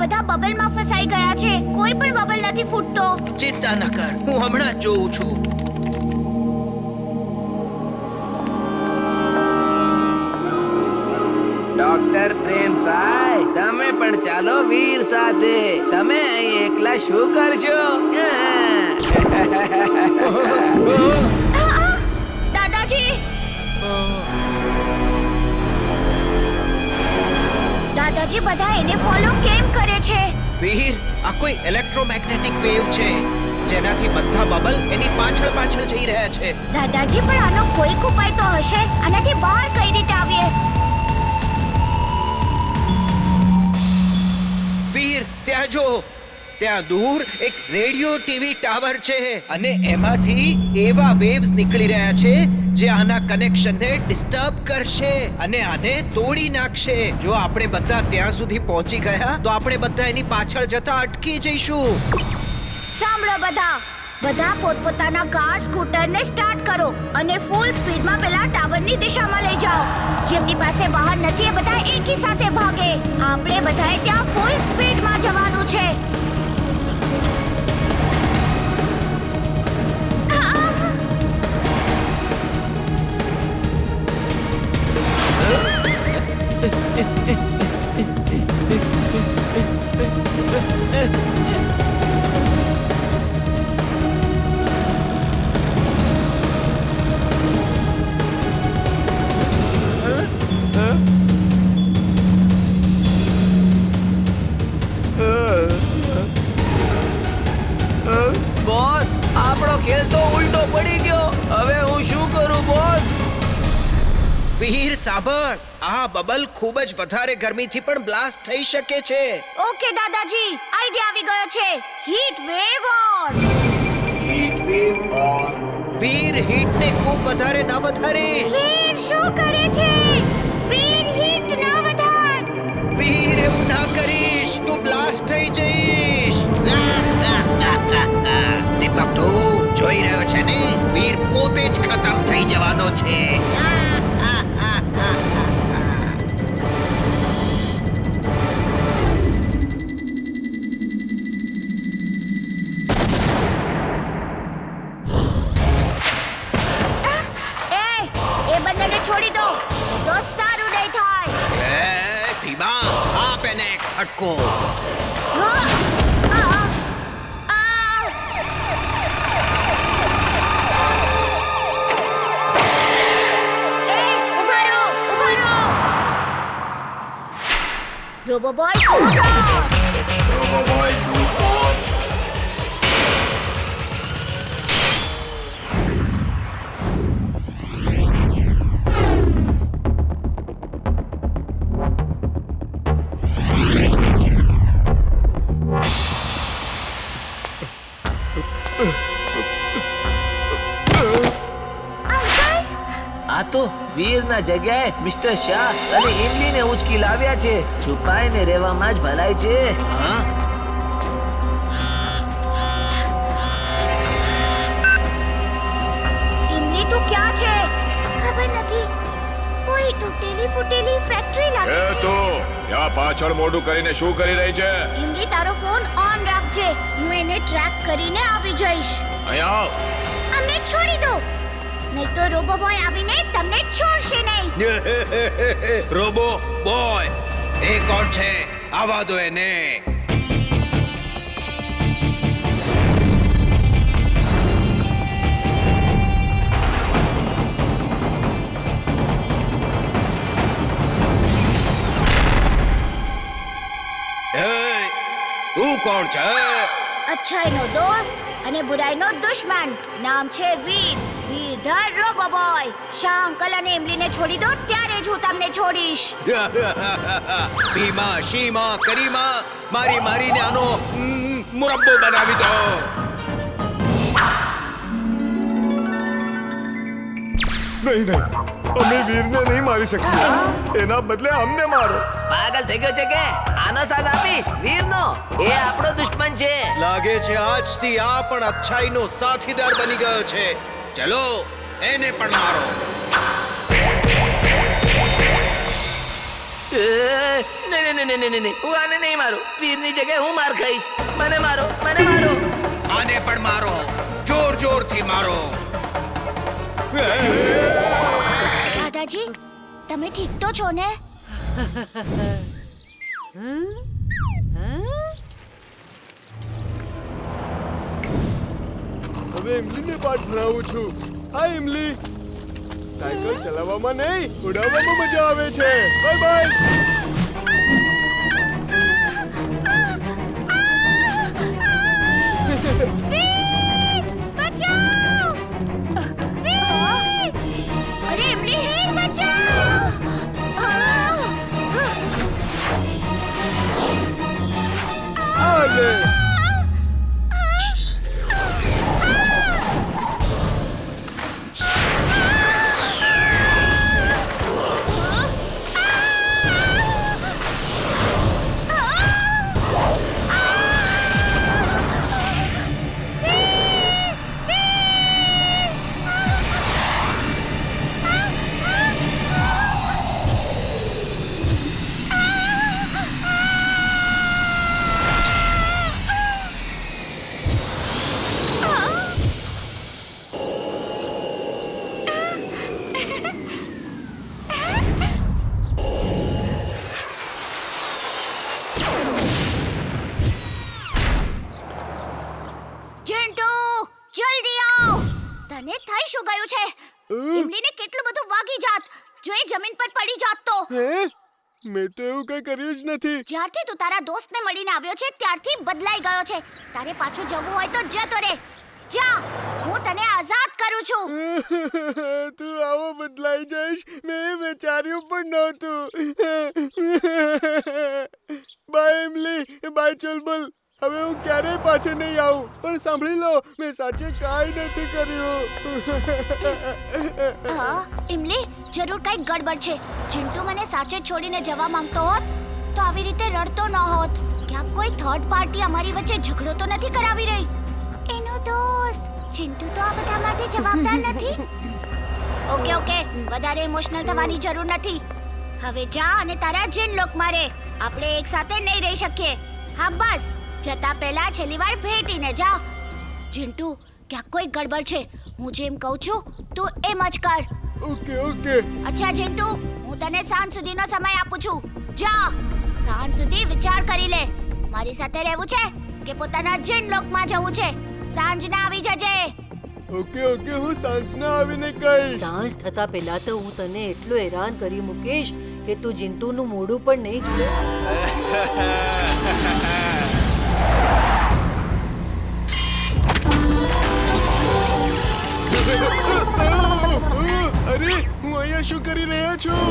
બધા બબલમાં ફસાઈ ગયા છે. કોઈ પણ બબલ નથી ફૂટતો. ચિંતા ન કર, હું હમણાં જ જોઉં છું. ડોક્ટર પ્રેમ સાય, તમે પણ ચાલો વીર સાથે. તમે અહીં એકલા શું કરશો? દાદાજી, દાદાજી બધા એને ફોલો કેમ કરે છે? વીર, આ કોઈ ઇલેક્ટ્રોમેગ્નેટિક વેવ છે જેનાથી બધા બબલ એની પાછળ પાછળ જઈ રહ્યા છે. દાદાજી, પણ આનો કોઈક ઉપાય તો હશે. આનાથી બહાર કઈ રીતે આવીએ? વીર, ત્યાં જો, ત્યાં દૂર એક રેડિયો ટીવી ટાવર છે અને એમાંથી એવા વેવ્સ નીકળી રહ્યા છે જે આના કનેક્શનને ડિસ્ટર્બ કરશે અને આને તોડી નાખશે. જો આપણે બધા ત્યાં સુધી પહોંચી ગયા તો આપણે બધા એની પાછળ જતા અટકી જઈશું. સાંભળો બધા, બધા પોતપોતાના કાર સ્કૂટરને સ્ટાર્ટ કરો અને ફૂલ સ્પીડમાં પેલા ટાવરની દિશામાં લઈ જાઓ. જેમની પાસે વાહન નથી એ બધા એકી સાથે ભાગે. આપણે બધાએ ત્યાં ફૂલ સ્પીડમાં જવાનું છે. બોસ, આપણો ખેલ તો ઉલટો પડી ગયો. હવે હું શું કરું બોસ? વીર સાંભળ, આ બબલ ખૂબ જ વધારે ગરમીથી પણ બ્લાસ્ટ થઈ શકે છે. ઓકે દાદાજી, આઈડિયા આવી ગયો છે. Heat wave on. વીર, હીટને ખૂબ વધારે ના વધારીશ. વીર શું કરે છે? વીર હીટ ના વધાર. વીર, એવું ના કરીશ, તું બ્લાસ્ટ થઈ જઈશ. દીપક, તું જોઈ રહ્યો છે ને, વીર પોતે જ ખતમ થઈ જવાનો છે. એ બંનેને છોડી દો, તો સારું નહીં થાય. ભીમા, આપ એને અટકો. હા! આ! આ! ઊભા રહો, ઊભા રહો. Robo boy shoot on. આ તો વીરના જગ્યાએ મિસ્ટર શાહ અને ઇમલીને ઉચકી લાવ્યા છે. છુપાઈને રહેવામાં જ ભલાઈ છે. હા? ઇમલી તું ક્યાં છે? ખબર નથી. કોઈ તૂટેલી ફૂટેલી ફેક્ટરી લાગે એ છે. તો ત્યાં પાછળ મોઢું કરીને શું કરી રહી છે? ઇમલી તારો ફોન ઓન રાખજે. હું એને ટ્રેક કરીને આવી જઈશ. અહીંયા આવ. અમને છોડી દો, નહીં તો રોબો બોય આવીને તમને છોડશે નહીં. રોબો બોય, એ કોણ છે? આવા દો એને. તું કોણ છે? અચ્છાઈનો દોસ્ત અને બુરાઈનો દુશ્મન. નામ છે વીર. વીરધર રોબો બોય. શાહ અંકલ અને ઇમલીને છોડી દો, ત્યારે જ હું તમને છોડીશ. ભીમા, શીમા, કરીમા, મારીને આનો મુરબ્બો બનાવી દો. નહીં નહીં, અમે વીરને નહીં મારી શકીએ. એના બદલે અમને મારો. પાગલ થઈ ગયો છે કે? આનો સાથ આપીશ વીરનો. એ આપણો દુશ્મન છે. લાગે છે આજથી આ પણ અચ્છાઈનો સાથીદાર બની ગયો છે. ચલો, એને પણ મારો. નહીં નહીં નહીં નહીં નહીં હું આને નહીં મારું. વીરની જગ્યાએ હું માર ખાઈશ. મને મારો. આને પણ મારો, જોર જોરથી મારો. દાદાજી તમે ઠીક તો છો ને? હવે ઇમલીને પાઠ ભણાવું છું. હા ઇમલી, સાયકલ ચલાવવામાં નહીં ઉડાવવામાં મજા આવે છે. Bye bye. બચાવ! અરે એમલી હે બચાવ! આલે ચિંટુ જલ્દી આવ! તને થઈ શું ગયું છે? ઇમલીને કેટલું બધું વાગી જાત જો એ જમીન પર પડી જાત તો. હે? મેં તો એવું કઈ કર્યું જ નથી. જ્યારથી તું તારા દોસ્તને મળીને આવ્યો છે ત્યારથી બદલાઈ ગયો છે. તારે પાછું જવું હોય તો જતો રે. જા, હું તને આઝાદ કરું છું. તું આવો બદલાઈ જઈશ મેં વિચાર્યું પણ નહોતું. Bye Imli, bye Chulbul. હવે હું ક્યારેય પાછો નહીં આવું. પણ સાંભળી લો, મેં સાચે કાંઈ નથી કર્યું. હા, ઇમલી જરૂર કંઈક ગડબડ છે. ચિંટુ મને સાચે છોડીને જવા માંગતો હોત તો આવી રીતે રડતો ન હોત. ક્યાંક કોઈ થર્ડ પાર્ટી અમારી વચ્ચે ઝઘડો તો નથી કરાવી રહી. એનો દોસ્ત ચિંટુ તો આ બધા માટે જવાબદાર નથી. ઓકે, વધારે ઇમોશનલ થવાની જરૂર નથી. હવે જા અને તારા જીન લોક મારે. આપણે એક સાથે નહીં રહી શકીએ. હા બસ, જતા પહેલા છેલ્લી વાર ભેટીને જા. ચિંટુ ક્યાંક કોઈ ગડબડ છે. હું જેમ કહું છું તું એમ જ કર. ઓકે. અચ્છા ચિંટુ, હું તને સાંજ સુધીનો સમય આપું છું. જા, સાંજ સુધી વિચાર કરી લે. મારી સાથે રહેવું છે કે પોતાના જીન લોકમાં જવું છે? સાંજના આવી જજે. ઓકે, હું સાંજના આવીને કહીશ. સાંજ થતા પહેલા તો હું તને એટલું હેરાન કરી મૂકીશ કે તું જિંતુનું મોઢું પણ નહીં જુએ. અરે, હું અહીંયા શું કરી રહ્યા છું?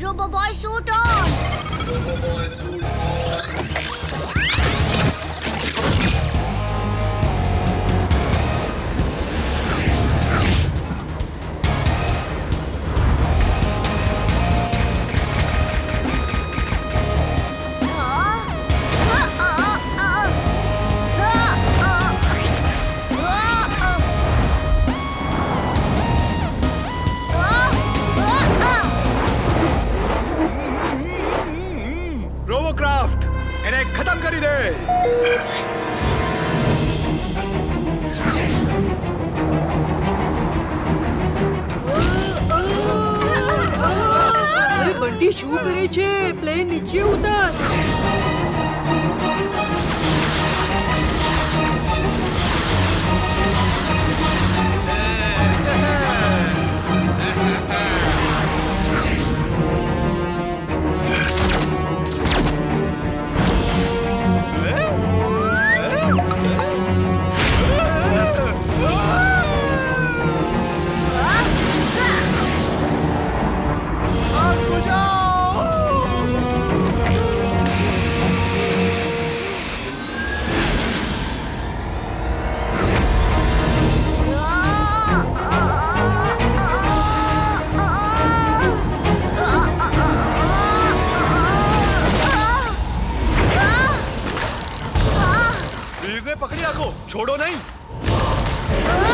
Robo boy suit on. Robocraft, એને ખતમ કરી દે. અરે બંટી શું કરે છે? પ્લેન નીચે ઉતાર. આ!